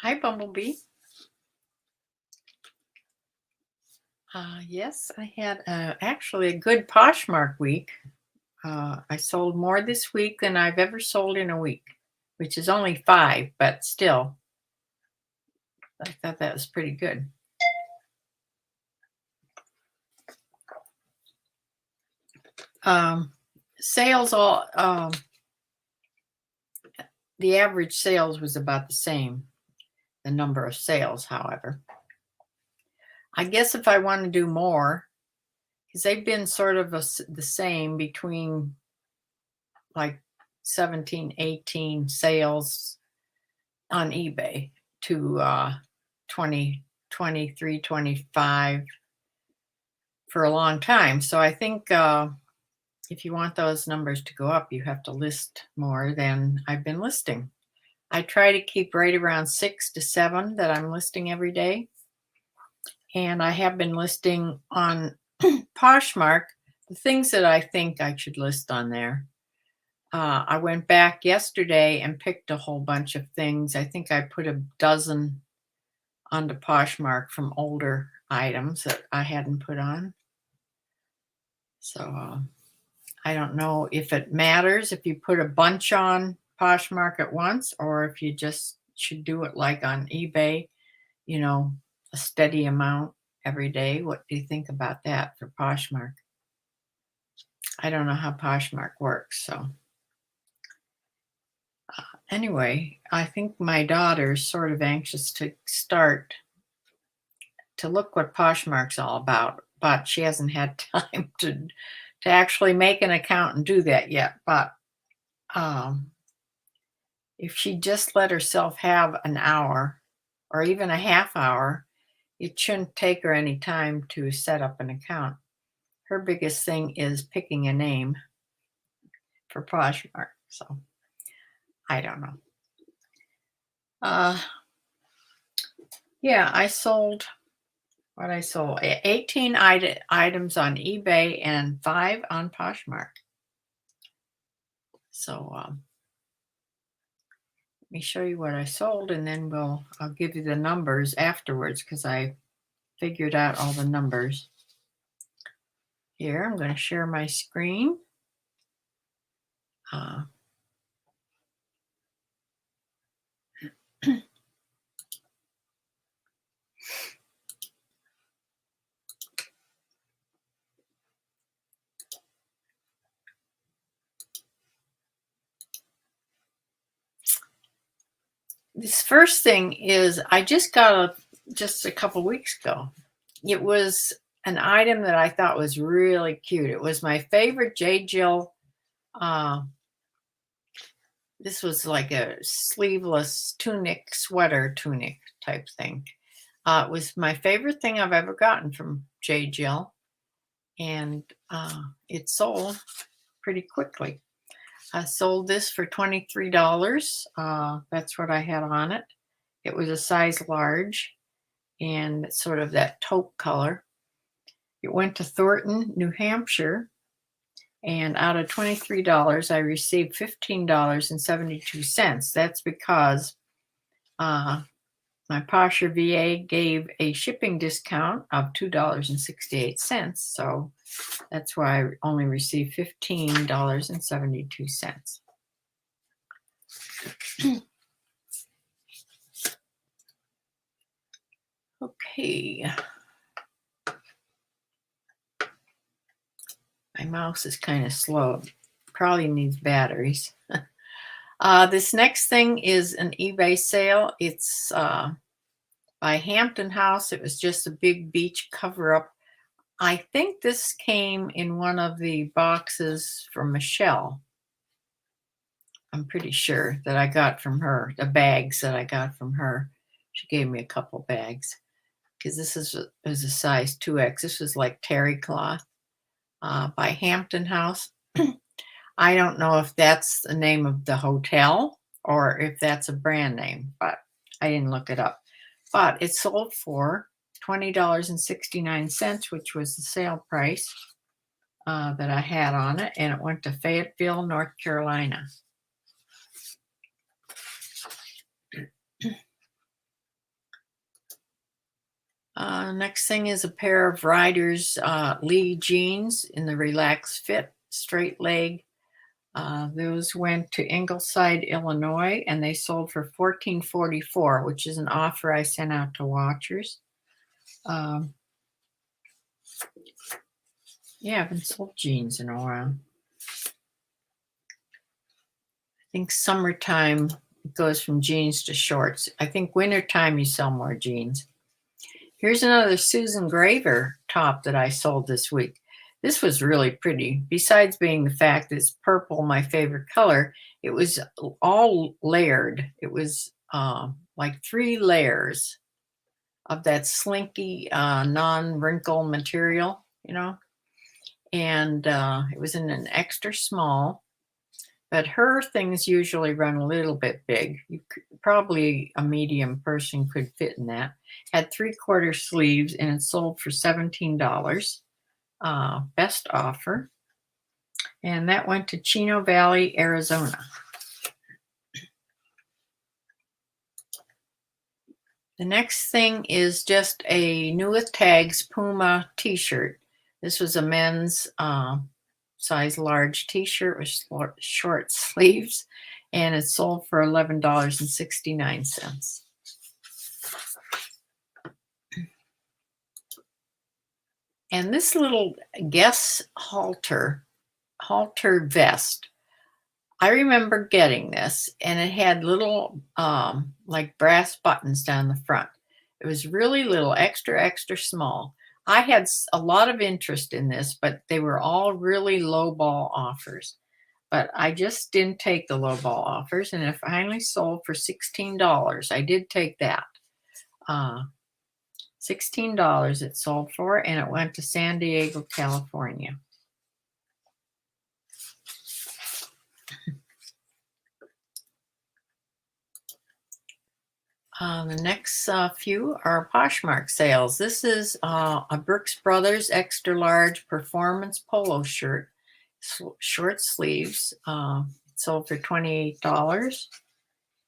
Hi, Bumblebee. Yes, I had actually a good Poshmark week. I sold more this week than I've ever sold in a week, which is only 5, but still, I thought that was pretty good. Sales the average sales was about the same, the number of sales, however. I guess if I want to do more, because they've been sort of the same between like 17, 18 sales on eBay to 20, 23, 25 for a long time. So I think if you want those numbers to go up, you have to list more than I've been listing. I try to keep right around 6 to 7 that I'm listing every day. And I have been listing on Poshmark the things that I think I should list on there. I went back yesterday and picked a whole bunch of things. I think I put a dozen onto Poshmark from older items that I hadn't put on. So I don't know if it matters if you put a bunch on Poshmark at once or if you just should do it like on eBay, a steady amount every day. What do you think about that for Poshmark? I don't know how Poshmark works, so. Anyway, I think my daughter's sort of anxious to start to look what Poshmark's all about, but she hasn't had time to actually make an account and do that yet. But if she just let herself have an hour or even a half hour, it shouldn't take her any time to set up an account. Her biggest thing is picking a name for Poshmark. So I don't know. Yeah, I sold 18 items on eBay and 5 on Poshmark. So let me show you what I sold, and then I'll give you the numbers afterwards because I figured out all the numbers. Here, I'm going to share my screen. This first thing is I just got just a couple weeks ago. It was an item that I thought was really cute. It was my favorite J. Jill. This was like a sleeveless sweater tunic type thing. It was my favorite thing I've ever gotten from J. Jill, and it sold pretty quickly. I sold this for $23. That's what I had on it. It was a size large and sort of that taupe color. It went to Thornton, New Hampshire, and out of $23, I received $15.72. That's because my Posher VA gave a shipping discount of $2.68. So that's why I only received $15.72. Okay. My mouse is kind of slow. Probably needs batteries. This next thing is an eBay sale. It's by Hampton House. It was just a big beach cover-up. I think this came in one of the boxes from Michelle. I'm pretty sure that I got from her, the bags that I got from her. She gave me a couple bags because this is a size 2X. This was like terry cloth by Hampton House. I don't know if that's the name of the hotel or if that's a brand name, but I didn't look it up. But it sold for $20.69, which was the sale price that I had on it, and it went to Fayetteville, North Carolina. Next thing is a pair of Riders Lee jeans in the relaxed fit, straight leg. Those went to Ingleside, Illinois, and they sold for $14.44, which is an offer I sent out to watchers. Yeah, I haven't sold jeans in a while. I think summertime it goes from jeans to shorts. I think wintertime you sell more jeans. Here's another Susan Graver top that I sold this week. This was really pretty. Besides being the fact that it's purple, my favorite color, it was all layered. It was like 3 layers of that slinky, non-wrinkle material, you know. And it was in an extra small. But her things usually run a little bit big. Probably a medium person could fit in that. Had 3/4 sleeves and it sold for $17. Best offer. And that went to Chino Valley, Arizona. The next thing is just a New with Tags Puma t-shirt. This was a men's size large t-shirt with short sleeves, and it sold for $11.69. And this little Guess halter vest, I remember getting this, and it had little like brass buttons down the front. It was really little, extra small. I had a lot of interest in this, but they were all really low ball offers. But I just didn't take the low ball offers, and it finally sold for $16. I did take that. $16 it sold for, and it went to San Diego, California. The next few are Poshmark sales. This is a Brooks Brothers extra large performance polo shirt, short sleeves. It sold for $28.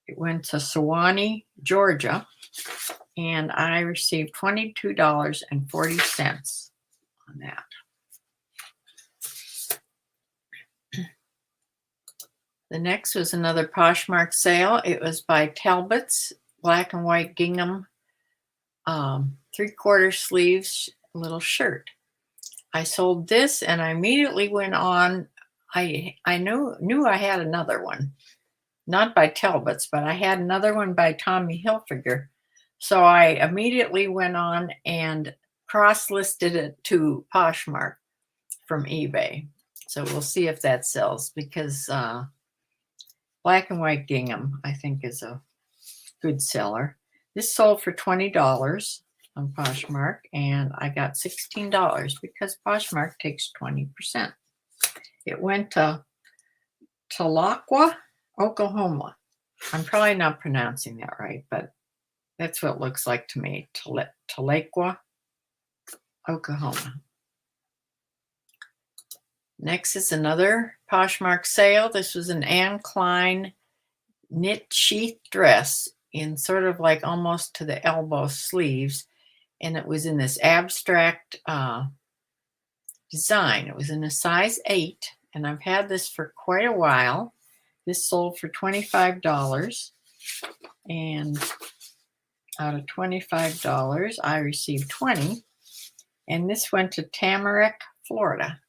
It went to Sewanee, Georgia, and I received $22.40 on that. The next was another Poshmark sale. It was by Talbot's black and white gingham 3/4 sleeves little shirt. I sold this and I immediately went on. I knew I had another one, not by Talbot's, but I had another one by Tommy Hilfiger. So I immediately went on and cross-listed it to Poshmark from eBay. So we'll see if that sells, because black and white gingham, I think, is a good seller. This sold for $20 on Poshmark, and I got $16 because Poshmark takes 20%. It went to Tahlequah, Oklahoma. I'm probably not pronouncing that right, but that's what it looks like to me. Tahlequah, Oklahoma. Next is another Poshmark sale. This was an Klein knit sheath dress in sort of like almost to the elbow sleeves, and it was in this abstract design. It was in a size 8, and I've had this for quite a while. This sold for $25, and out of $25 I received $20, and this went to Tamarack, Florida.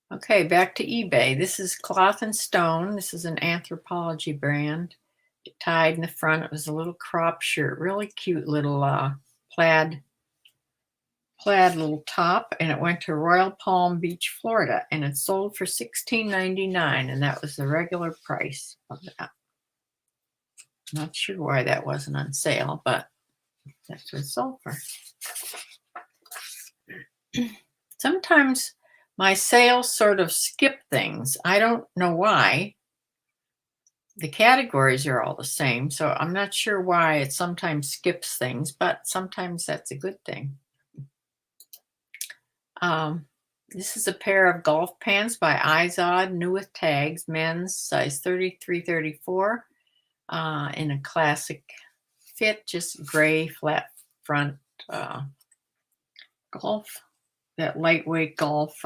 Okay, back to eBay. This is Cloth and Stone. This is an Anthropology brand. It tied in the front. It was a little crop shirt, really cute little plaid little top, and it went to Royal Palm Beach, Florida, and it sold for $16.99, and that was the regular price of that. Not sure why that wasn't on sale, but that's what it sold for. Sometimes my sales sort of skip things. I don't know why. The categories are all the same, so I'm not sure why it sometimes skips things, but sometimes that's a good thing. This is a pair of golf pants by Izod, new with tags, men's size 33, 34, in a classic fit, just gray flat front golf, that lightweight golf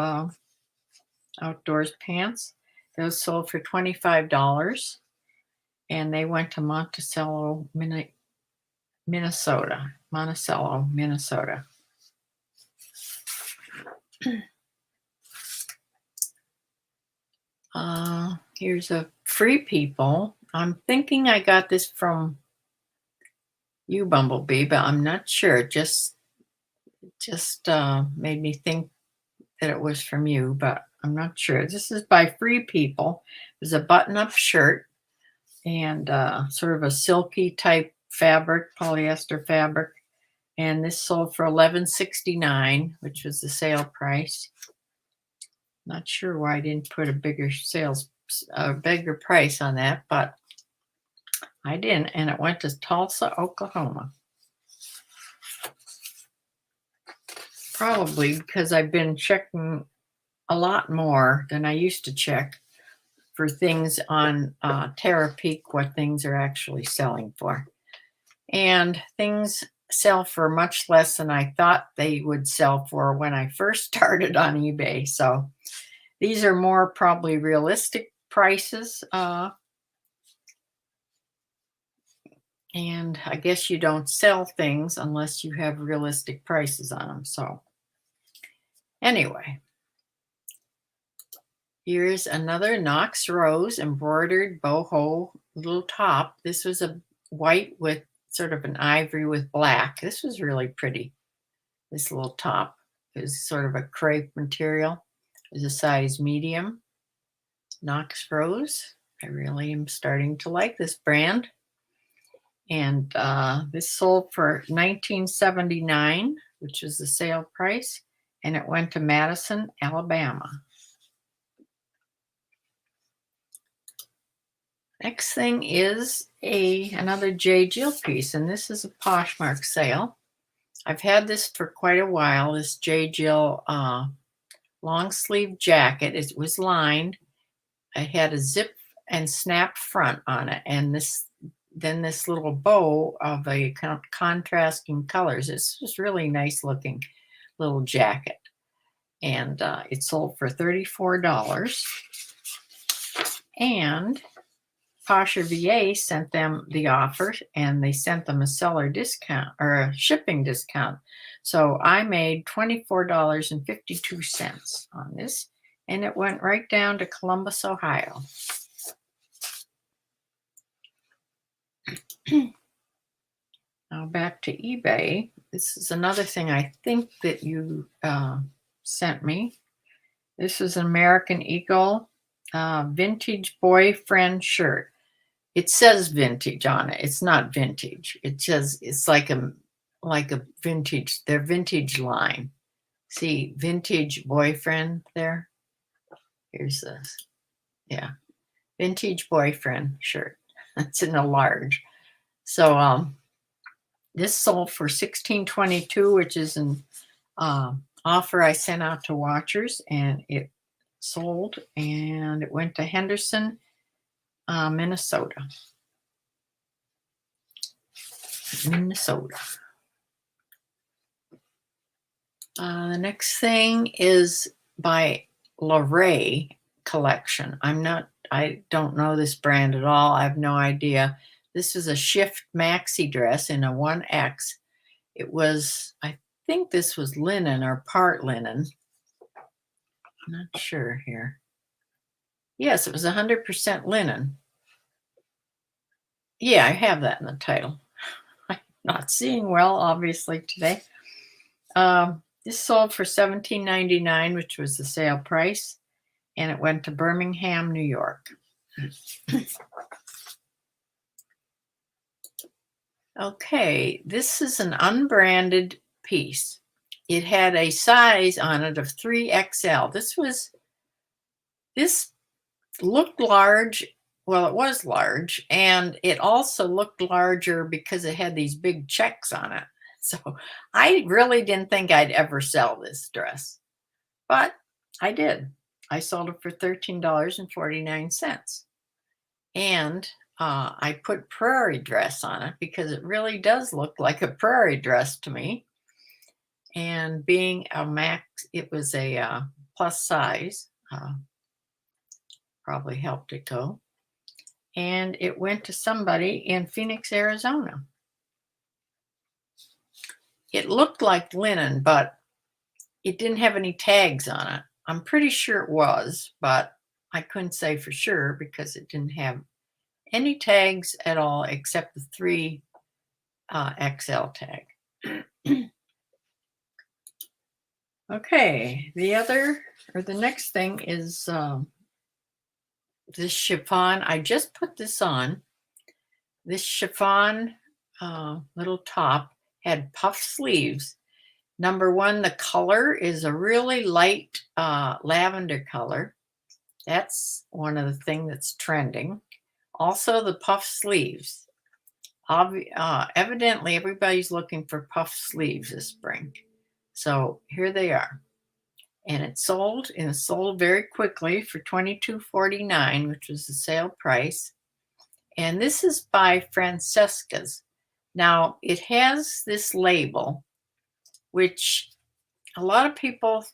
outdoors pants. Those sold for $25, and they went to Monticello, Minnesota. Monticello, Minnesota. Here's a Free People. I'm thinking I got this from you, Bumblebee, but I'm not sure. Just made me think that it was from you, but I'm not sure. This is by Free People. It's a button-up shirt and sort of a silky type fabric, polyester fabric. And this sold for $11.69, which was the sale price. Not sure why I didn't put a bigger price on that, but I didn't, and it went to Tulsa, Oklahoma. Probably because I've been checking a lot more than I used to check for things on Terapeak, what things are actually selling for. And things sell for much less than I thought they would sell for when I first started on eBay. So these are more probably realistic prices. And I guess you don't sell things unless you have realistic prices on them. So anyway, here's another Knox Rose embroidered boho little top. This was a white with sort of an ivory with black. This was really pretty. This little top is sort of a crepe material. Is a size medium. Knox Rose. I really am starting to like this brand. And this sold for $19.79, which is the sale price, and it went to Madison, Alabama. Next thing is another J. Jill piece, and this is a Poshmark sale. I've had this for quite a while. This J. Jill long sleeve jacket. It was lined. I had a zip and snap front on it, and this little bow of a contrasting colors. This was really nice looking little jacket, and it sold for $34. And Pasha VA sent them the offer, and they sent them a seller discount or a shipping discount. So I made $24.52 on this, and it went right down to Columbus, Ohio. Now back to eBay. This is another thing I think that you sent me. This is an American Eagle vintage boyfriend shirt. It says vintage on it. It's not vintage. It says it's like a vintage, their vintage line. See, vintage boyfriend there. Here's this. Yeah. Vintage boyfriend shirt. It's in a large. So this sold for $16.22, which is an offer I sent out to watchers, and it sold, and it went to Henderson, Minnesota. The next thing is by Larray collection. I don't know this brand at all. I have no idea. This is a shift maxi dress in a 1X. It was, I think this was linen or part linen. I'm not sure here. Yes, it was 100% linen. Yeah, I have that in the title. I'm not seeing well, obviously, today. This sold for $17.99, which was the sale price, and it went to Birmingham, New York. Okay, this is an unbranded piece. It had a size on it of 3XL. This looked large. Well, it was large, and it also looked larger because it had these big checks on it. So I really didn't think I'd ever sell this dress, but I did. I sold it for $13.49. And I put prairie dress on it because it really does look like a prairie dress to me. And being a max, it was a plus size, probably helped it go. And it went to somebody in Phoenix, Arizona. It looked like linen, but it didn't have any tags on it. I'm pretty sure it was, but I couldn't say for sure because it didn't have any tags at all except the 3 XL tag. Okay, the next thing is this chiffon. I just put this on. This chiffon little top had puff sleeves. Number one, the color is a really light lavender color. That's one of the things that's trending. Also, the puff sleeves. Evidently, everybody's looking for puff sleeves this spring. So here they are. And it sold very quickly for $22.49, which was the sale price. And this is by Francesca's. Now, it has this label, which a lot of people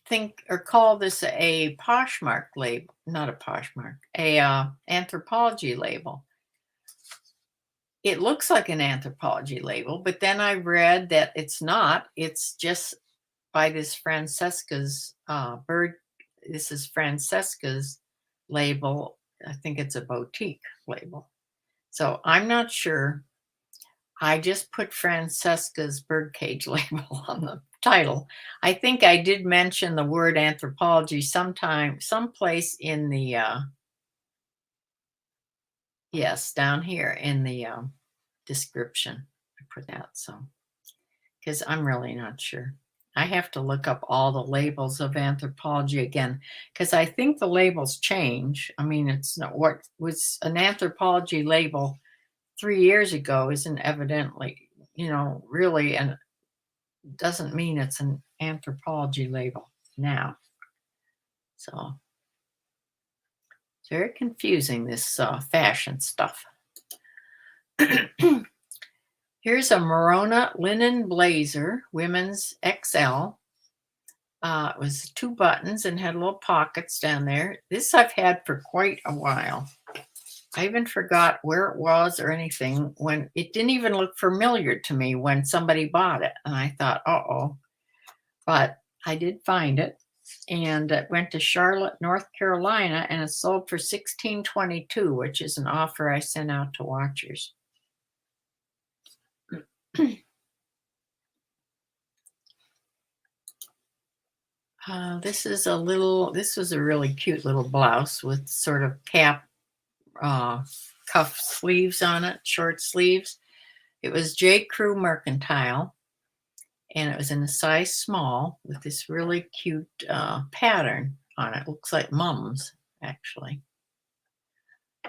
think or call this a Poshmark label, not a Poshmark, a Anthropologie label. It looks like an Anthropologie label, but then I read that it's not. It's just by this Francesca's bird. This is Francesca's label. I think it's a boutique label. So I'm not sure. I just put Francesca's birdcage label on the title. I think I did mention the word Anthropologie someplace in the, yes, down here in the description. I put that, so, because I'm really not sure. I have to look up all the labels of Anthropologie again, because I think the labels change. I mean, it's not what was an Anthropologie label 3 years ago isn't evidently, really, and doesn't mean it's an Anthropologie label now. So it's very confusing, this fashion stuff. Here's a Morona linen blazer, women's XL. It was 2 buttons and had little pockets down there. This I've had for quite a while. I even forgot where it was or anything when it didn't even look familiar to me when somebody bought it. And I thought, uh-oh. But I did find it. And it went to Charlotte, North Carolina, and it sold for $16.22, which is an offer I sent out to watchers. This was a really cute little blouse with sort of cap cuff sleeves on it, short sleeves. It was J. Crew Mercantile, and it was in a size small with this really cute pattern on it. Looks like Mum's, actually.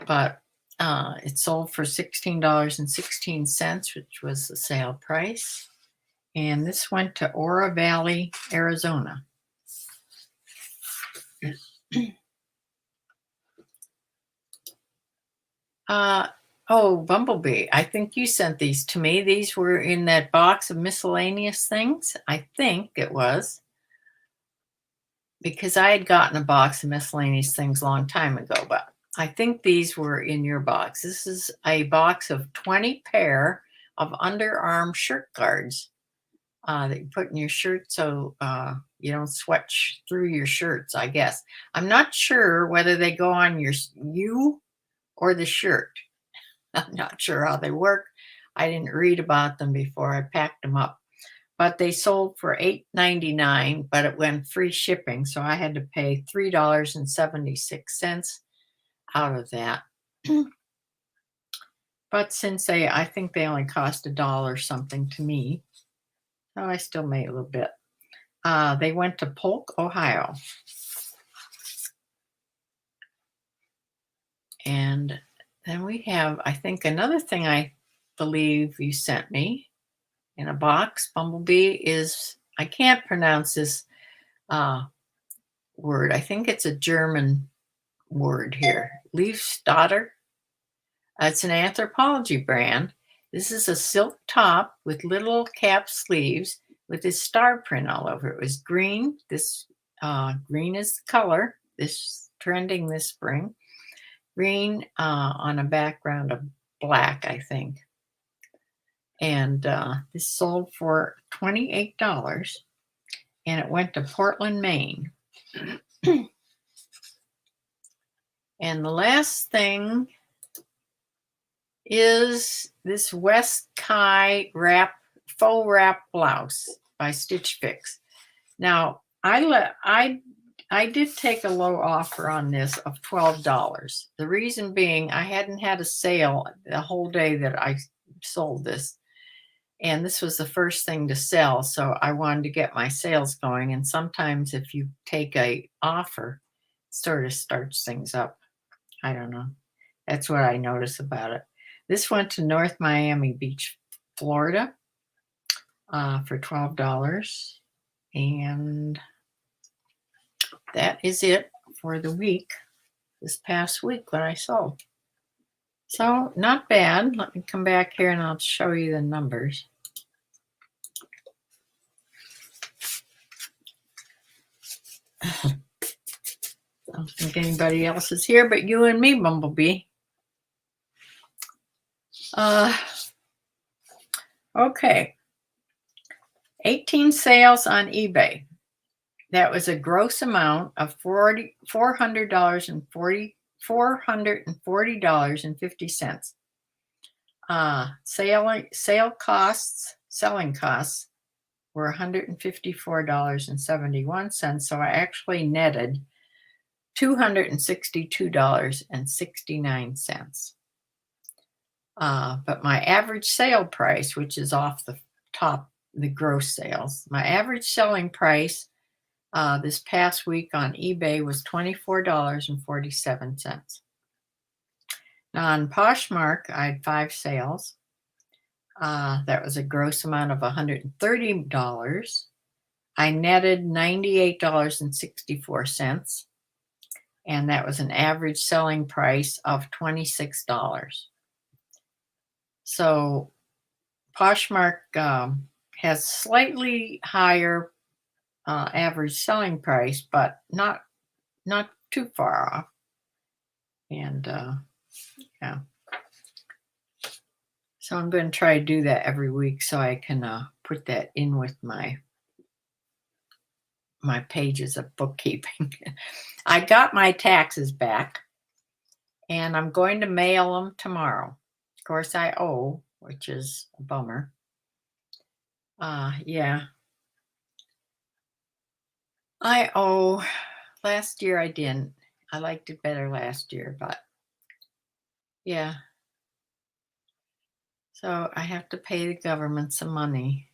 But it sold for $16.16, which was the sale price. And this went to Ora Valley, Arizona. Oh, Bumblebee, I think you sent these to me. These were in that box of miscellaneous things. I think it was. Because I had gotten a box of miscellaneous things a long time ago, but I think these were in your box. This is a box of 20 pair of underarm shirt guards that you put in your shirt so you don't sweat through your shirts, I guess. I'm not sure whether they go on you or the shirt. I'm not sure how they work. I didn't read about them before I packed them up. But they sold for $8.99, but it went free shipping, so I had to pay $3.76 out of that. But since I think they only cost $1 something to me, so I still made a little bit. They went to Polk, Ohio. And then we have, I think, another thing I believe you sent me in a box, Bumblebee, is, I can't pronounce this word. I think it's a German word here. Leafstotter. It's an Anthropologie brand. This is a silk top with little cap sleeves with this star print all over. It was green. This green is the color. This trending this spring. Green on a background of black, I think. And this sold for $28. And it went to Portland, Maine. And the last thing is this West Kai faux wrap blouse by Stitch Fix. Now, I did take a low offer on this of $12. The reason being, I hadn't had a sale the whole day that I sold this. And this was the first thing to sell, so I wanted to get my sales going. And sometimes if you take a offer, it sort of starts things up. I don't know. That's what I notice about it. This went to North Miami Beach, Florida, for $12. And that is it for the week, this past week, what I sold. So not bad. Let me come back here and I'll show you the numbers. I don't think anybody else is here but you and me, Bumblebee. Okay. 18 sales on eBay. That was a gross amount of $440.50. Selling costs were $154.71. So I actually netted $262.69. But my average sale price, which is off the top, the gross sales, my average selling price this past week on eBay was $24.47. Now on Poshmark, I had 5 sales. That was a gross amount of $130. I netted $98.64. And that was an average selling price of $26. So Poshmark has slightly higher average selling price, but not too far off. And yeah. So I'm going to try to do that every week so I can put that in with my pages of bookkeeping. I got my taxes back and I'm going to mail them tomorrow. Of course I owe, which is a bummer. Yeah. I owe. Last year I didn't. I liked it better last year, but yeah. So I have to pay the government some money.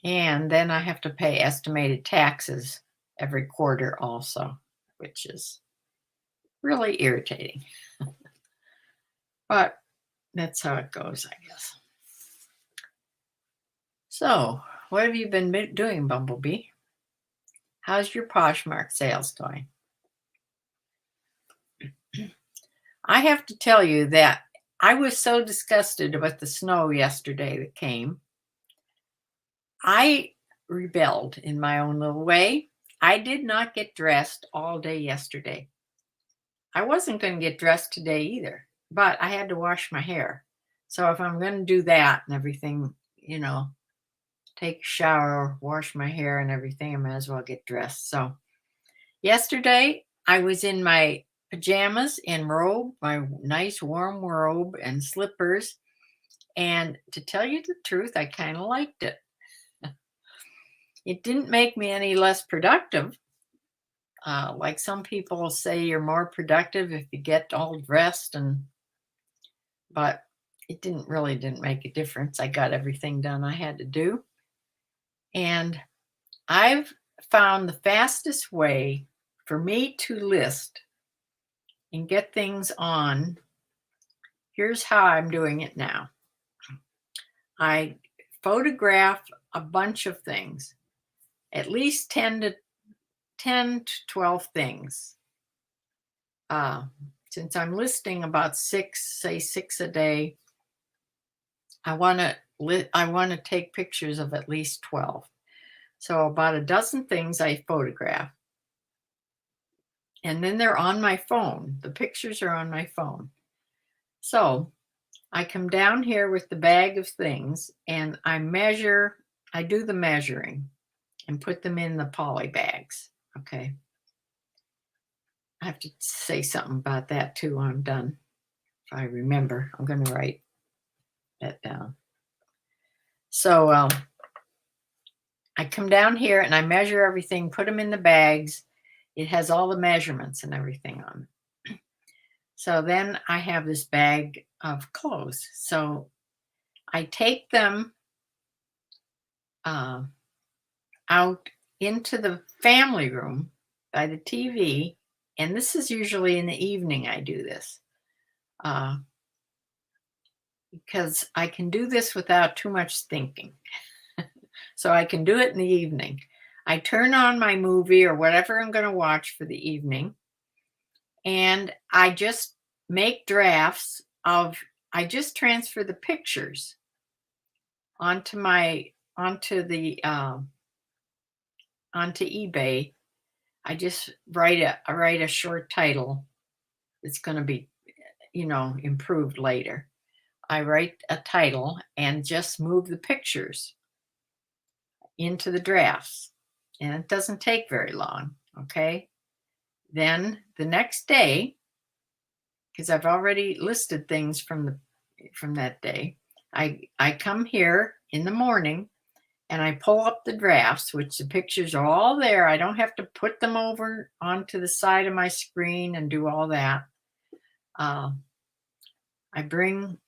And then I have to pay estimated taxes every quarter also, which is really irritating. But that's how it goes, I guess. So, what have you been doing, Bumblebee? How's your Poshmark sales going? I have to tell you that I was so disgusted with the snow yesterday that came. I rebelled in my own little way. I did not get dressed all day yesterday. I wasn't going to get dressed today either, but I had to wash my hair. So if I'm going to do that and everything, take a shower, wash my hair and everything, I might as well get dressed. So yesterday I was in my pajamas and robe, my nice warm robe and slippers. And to tell you the truth, I kind of liked it. It didn't make me any less productive. Like some people say you're more productive if you get all dressed, but it didn't make a difference. I got everything done I had to do. And I've found the fastest way for me to list and get things on. Here's how I'm doing it now. I photograph a bunch of things, at least 10 10 to 12 things. Since I'm listing about six a day, I want to take pictures of at least 12. So about a dozen things I photograph. And then they're on my phone. The pictures are on my phone. So I come down here with the bag of things and I do the measuring and put them in the poly bags. Okay. I have to say something about that too when I'm done. If I remember, I'm going to write that down. So I come down here and I measure everything, put them in the bags. It has all the measurements and everything on it. So then I have this bag of clothes. So I take them out into the family room by the TV. And this is usually in the evening I do this. Because I can do this without too much thinking. So I can do it in the evening. I turn on my movie or whatever I'm going to watch for the evening. And I just make drafts I just transfer the pictures onto eBay. I just write a short title that's going to be, improved later. I write a title and just move the pictures into the drafts. And it doesn't take very long, okay? Then the next day, because I've already listed things from that day, I come here in the morning and I pull up the drafts, which the pictures are all there. I don't have to put them over onto the side of my screen and do all that. I bring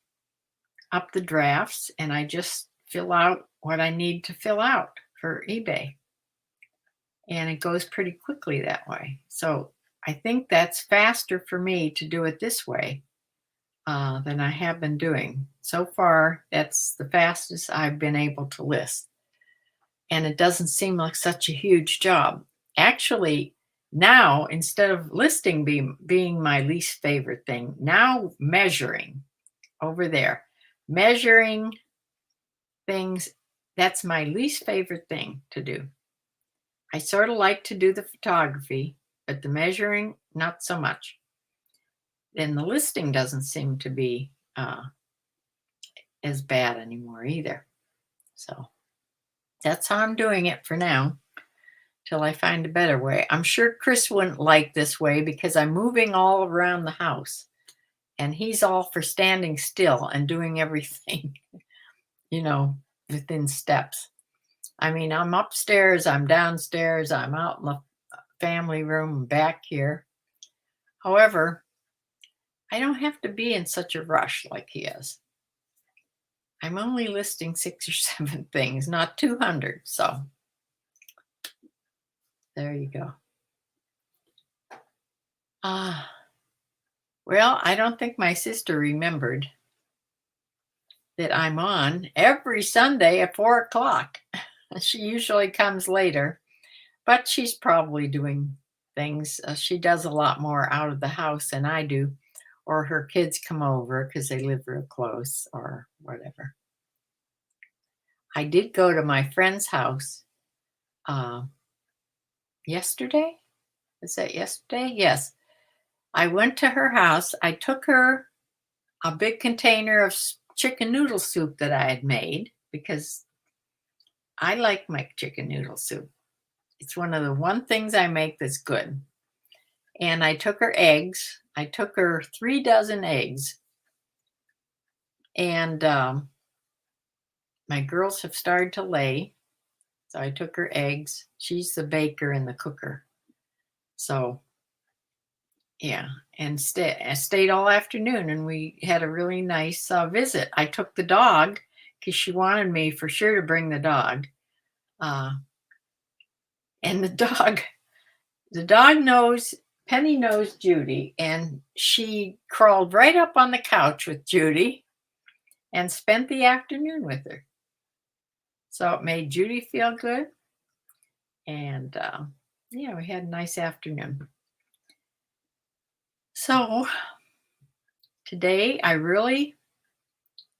up the drafts and I just fill out what I need to fill out for eBay. And it goes pretty quickly that way. So I think that's faster for me to do it this way than I have been doing. So far, that's the fastest I've been able to list. And it doesn't seem like such a huge job. Actually, now, instead of listing being my least favorite thing, now measuring over there, measuring things, that's my least favorite thing to do. I sort of like to do the photography, but the measuring, not so much. Then the listing doesn't seem to be as bad anymore either. So that's how I'm doing it for now, till I find a better way. I'm sure Chris wouldn't like this way because I'm moving all around the house. And he's all for standing still and doing everything, within steps. I mean, I'm upstairs, I'm downstairs, I'm out in the family room back here. However, I don't have to be in such a rush like he is. I'm only listing 6 or 7 things, not 200. So there you go. Well, I don't think my sister remembered that I'm on every Sunday at 4:00. She usually comes later, but she's probably doing things. She does a lot more out of the house than I do, or her kids come over because they live real close or whatever. I did go to my friend's house yesterday. Was that yesterday? Yes. I went to her house. I took her a big container of chicken noodle soup that I had made because I like my chicken noodle soup. It's one of the one things I make that's good. And I took her eggs. I took her 3 dozen eggs. And my girls have started to lay. So I took her eggs. She's the baker and the cooker. So, yeah. And stayed all afternoon. And we had a really nice visit. I took the dog because she wanted me for sure to bring the dog. And the dog knows, Penny knows Judy, and she crawled right up on the couch with Judy and spent the afternoon with her. So it made Judy feel good. And yeah, we had a nice afternoon. So today I really,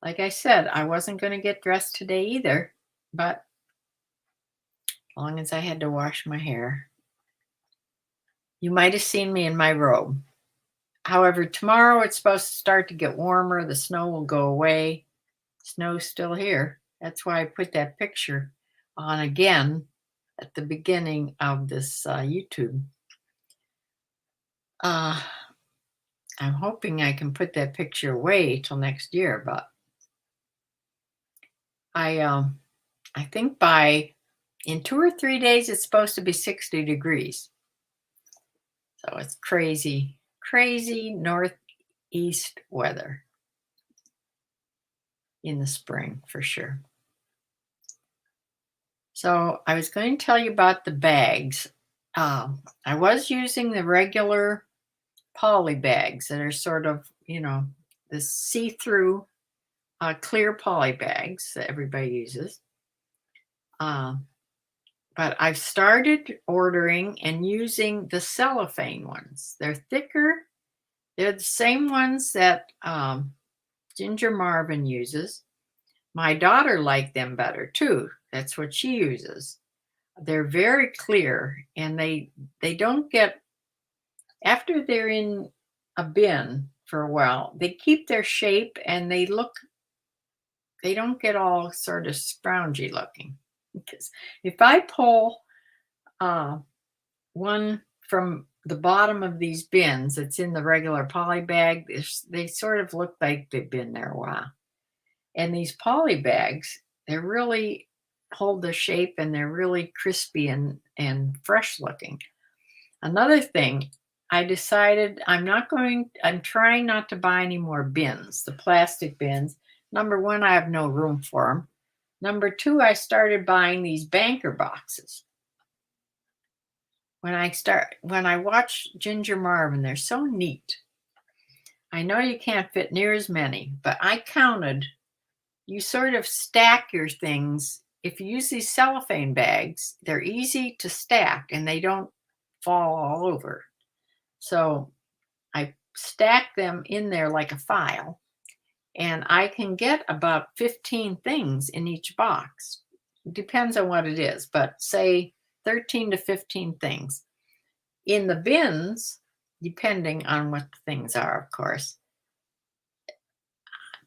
like I said, I wasn't going to get dressed today either, but as long as I had to wash my hair. You might have seen me in my robe. However, tomorrow it's supposed to start to get warmer. The snow will go away. Snow's still here. That's why I put that picture on again at the beginning of this YouTube. I'm hoping I can put that picture away till next year, but I think in 2 or 3 days it's supposed to be 60 degrees. So it's crazy, crazy northeast weather in the spring for sure. So I was going to tell you about the bags. I was using the regular poly bags that are sort of, the see-through clear poly bags that everybody uses. But I've started ordering and using the cellophane ones. They're thicker. They're the same ones that Ginger Marvin uses. My daughter liked them better too. That's what she uses. They're very clear, and they don't get, after they're in a bin for a while, they keep their shape and they don't get all sort of scroungy looking. Because if I pull one from the bottom of these bins that's in the regular poly bag, they sort of look like they've been there a while. And these poly bags, they really hold the shape and they're really crispy and fresh looking. Another thing, I decided I'm trying not to buy any more bins, the plastic bins. Number one, I have no room for them. Number two, I started buying these banker boxes. When I watch Ginger Marvin, they're so neat. I know you can't fit near as many, but I counted. You sort of stack your things. If you use these cellophane bags, they're easy to stack and they don't fall all over. So I stack them in there like a file, and I can get about 15 things in each box. Depends on what it is, but say 13 to 15 things. In the bins, depending on what the things are, of course,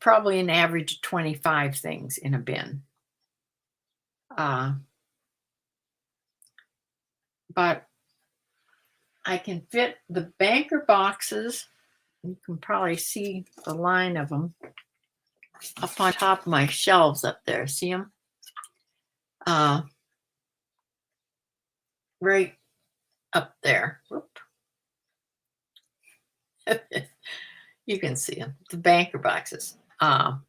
probably an average of 25 things in a bin. But I can fit the banker boxes. You can probably see the line of them up on top of my shelves up there. See them? Right up there. Whoop. You can see them, the banker boxes. I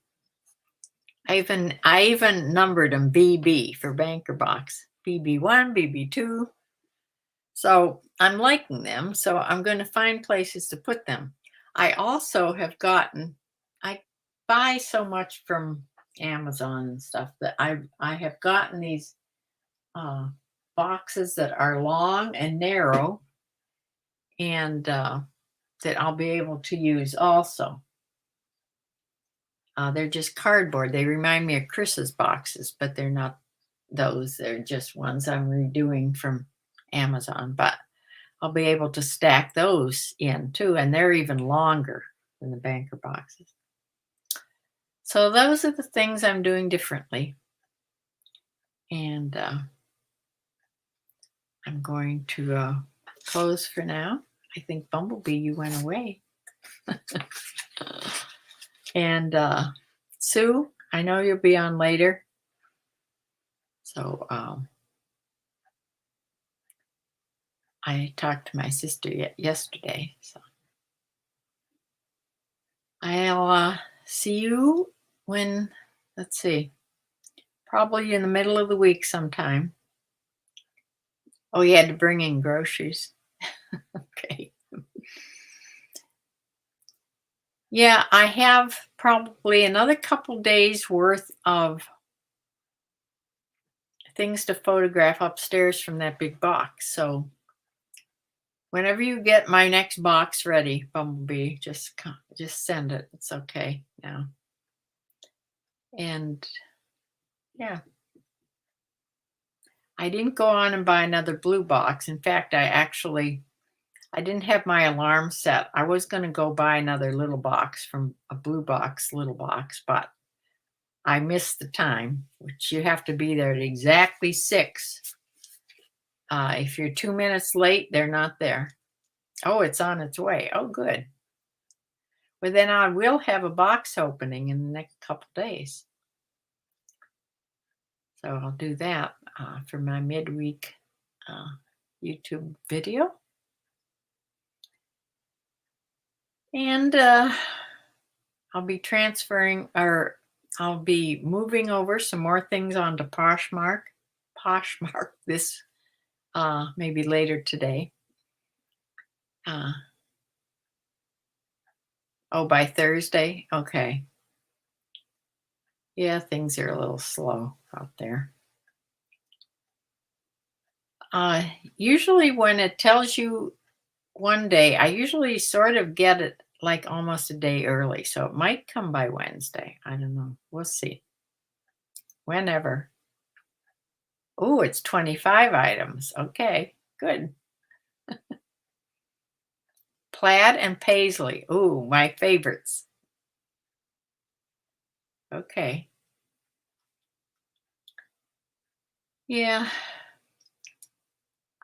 even numbered them BB for banker box. BB1, BB2. So I'm liking them. So I'm going to find places to put them. I also have I buy so much from Amazon and stuff that I have gotten these boxes that are long and narrow, and that I'll be able to use also. They're just cardboard. They remind me of Chris's boxes, but they're not those. They're just ones I'm redoing from Amazon. But I'll be able to stack those in too, and they're even longer than the banker boxes. So those are the things I'm doing differently. And I'm going to close for now. I think Bumblebee, you went away. And Sue, I know you'll be on later. So I talked to my sister yesterday. So I'll see you when, let's see, probably in the middle of the week sometime. Oh, you had to bring in groceries. Okay. Yeah, I have probably another couple days worth of things to photograph upstairs from that big box. So Whenever you get my next box ready, Bumblebee, just send it. It's okay now. And yeah. I didn't go on and buy another blue box. In fact, I didn't have my alarm set. I was going to go buy another little box from a blue box, little box, but I missed the time, which you have to be there at exactly 6. If you're 2 minutes late, they're not there. Oh, it's on its way. Oh, good. Well, then I will have a box opening in the next couple days. So I'll do that for my midweek YouTube video. And I'll be transferring, or I'll be moving over some more things onto Poshmark this maybe later today. Oh, by Thursday? Okay. Yeah, things are a little slow out there. Usually when it tells you one day, I usually sort of get it like almost a day early. So it might come by Wednesday. I don't know. We'll see. Whenever. Oh, it's 25 items. Okay, good. Plaid and paisley. Ooh, my favorites. Okay. Yeah.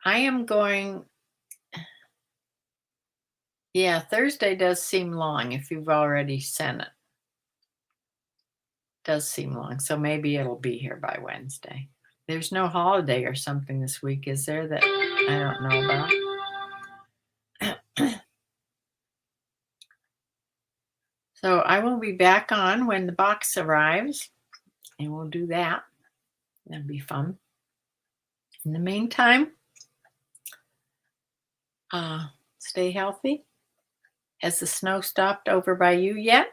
I am going. Yeah, Thursday does seem long if you've already sent it. Does seem long. So maybe it'll be here by Wednesday. There's no holiday or something this week, is there, that I don't know about? So I will be back on when the box arrives, and we'll do that. That'll be fun. In the meantime, stay healthy. Has the snow stopped over by you yet?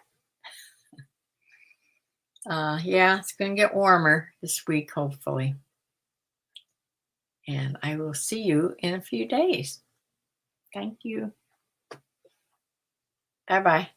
Yeah, it's going to get warmer this week, hopefully. And I will see you in a few days. Thank you. Bye-bye.